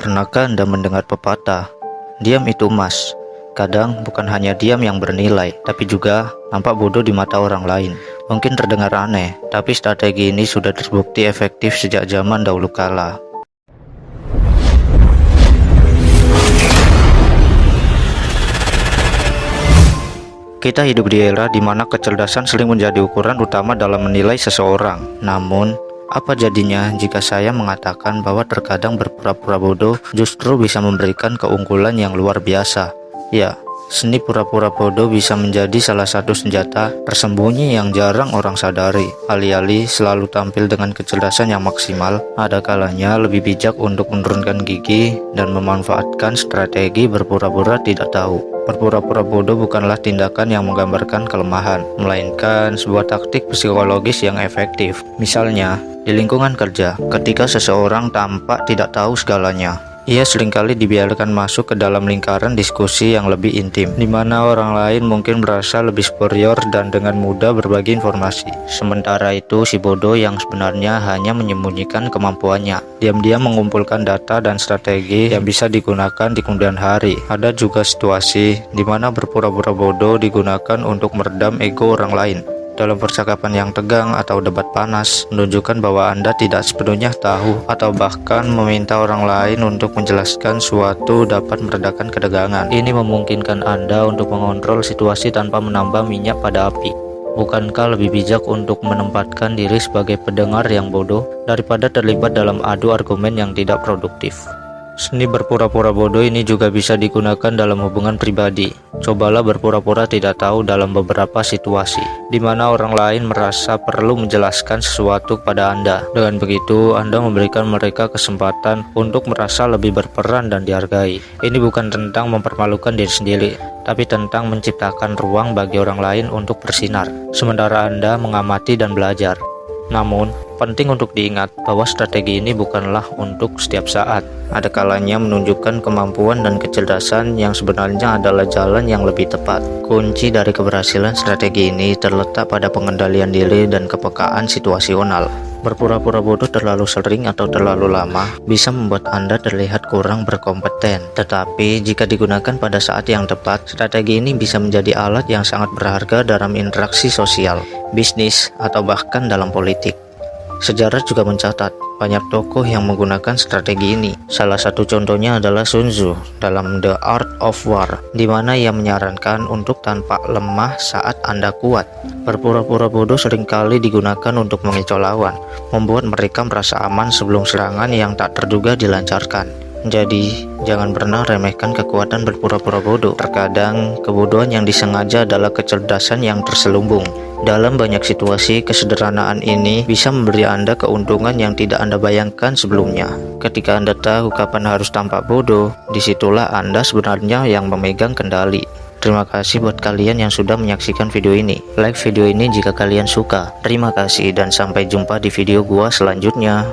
Pernahkah Anda mendengar pepatah, diam itu emas? Kadang bukan hanya diam yang bernilai, tapi juga nampak bodoh di mata orang lain. Mungkin terdengar aneh, tapi strategi ini sudah terbukti efektif sejak zaman dahulu kala. Kita hidup di era di mana kecerdasan sering menjadi ukuran utama dalam menilai seseorang. Namun, apa jadinya jika saya mengatakan bahwa terkadang berpura-pura bodoh justru bisa memberikan keunggulan yang luar biasa? Ya, seni pura-pura bodoh bisa menjadi salah satu senjata tersembunyi yang jarang orang sadari. Alih-alih selalu tampil dengan kecerdasan yang maksimal, ada kalanya lebih bijak untuk menurunkan gigi dan memanfaatkan strategi berpura-pura tidak tahu. Berpura-pura bodoh bukanlah tindakan yang menggambarkan kelemahan, melainkan sebuah taktik psikologis yang efektif. Misalnya, di lingkungan kerja, ketika seseorang tampak tidak tahu segalanya, ia seringkali dibiarkan masuk ke dalam lingkaran diskusi yang lebih intim, di mana orang lain mungkin merasa lebih superior dan dengan mudah berbagi informasi. Sementara itu, si bodoh yang sebenarnya hanya menyembunyikan kemampuannya, diam-diam mengumpulkan data dan strategi yang bisa digunakan di kemudian hari. Ada juga situasi di mana berpura-pura bodoh digunakan untuk meredam ego orang lain. Dalam percakapan yang tegang atau debat panas, menunjukkan bahwa Anda tidak sepenuhnya tahu atau bahkan meminta orang lain untuk menjelaskan suatu dapat meredakan ketegangan. Ini memungkinkan Anda untuk mengontrol situasi tanpa menambah minyak pada api. Bukankah lebih bijak untuk menempatkan diri sebagai pendengar yang bodoh daripada terlibat dalam adu argumen yang tidak produktif? Seni berpura-pura bodoh ini juga bisa digunakan dalam hubungan pribadi. Cobalah berpura-pura tidak tahu dalam beberapa situasi, di mana orang lain merasa perlu menjelaskan sesuatu kepada Anda. Dengan begitu, Anda memberikan mereka kesempatan untuk merasa lebih berperan dan dihargai. Ini bukan tentang mempermalukan diri sendiri, tapi tentang menciptakan ruang bagi orang lain untuk bersinar, sementara Anda mengamati dan belajar. Namun, penting untuk diingat bahwa strategi ini bukanlah untuk setiap saat. Ada kalanya menunjukkan kemampuan dan kecerdasan yang sebenarnya adalah jalan yang lebih tepat. Kunci dari keberhasilan strategi ini terletak pada pengendalian diri dan kepekaan situasional. Berpura-pura bodoh terlalu sering atau terlalu lama bisa membuat Anda terlihat kurang berkompeten. Tetapi jika digunakan pada saat yang tepat, strategi ini bisa menjadi alat yang sangat berharga dalam interaksi sosial, bisnis, atau bahkan dalam politik. Sejarah juga mencatat banyak tokoh yang menggunakan strategi ini. Salah satu contohnya adalah Sun Tzu dalam The Art of War, di mana ia menyarankan untuk tampak lemah saat Anda kuat. Berpura-pura bodoh seringkali digunakan untuk mengecoh lawan, membuat mereka merasa aman sebelum serangan yang tak terduga dilancarkan. Jadi, jangan pernah remehkan kekuatan berpura-pura bodoh. Terkadang, kebodohan yang disengaja adalah kecerdasan yang terselubung. Dalam banyak situasi, kesederhanaan ini bisa memberi Anda keuntungan yang tidak Anda bayangkan sebelumnya. Ketika Anda tahu kapan harus tampak bodoh, disitulah Anda sebenarnya yang memegang kendali. Terima kasih buat kalian yang sudah menyaksikan video ini. Like video ini jika kalian suka. Terima kasih dan sampai jumpa di video gua selanjutnya.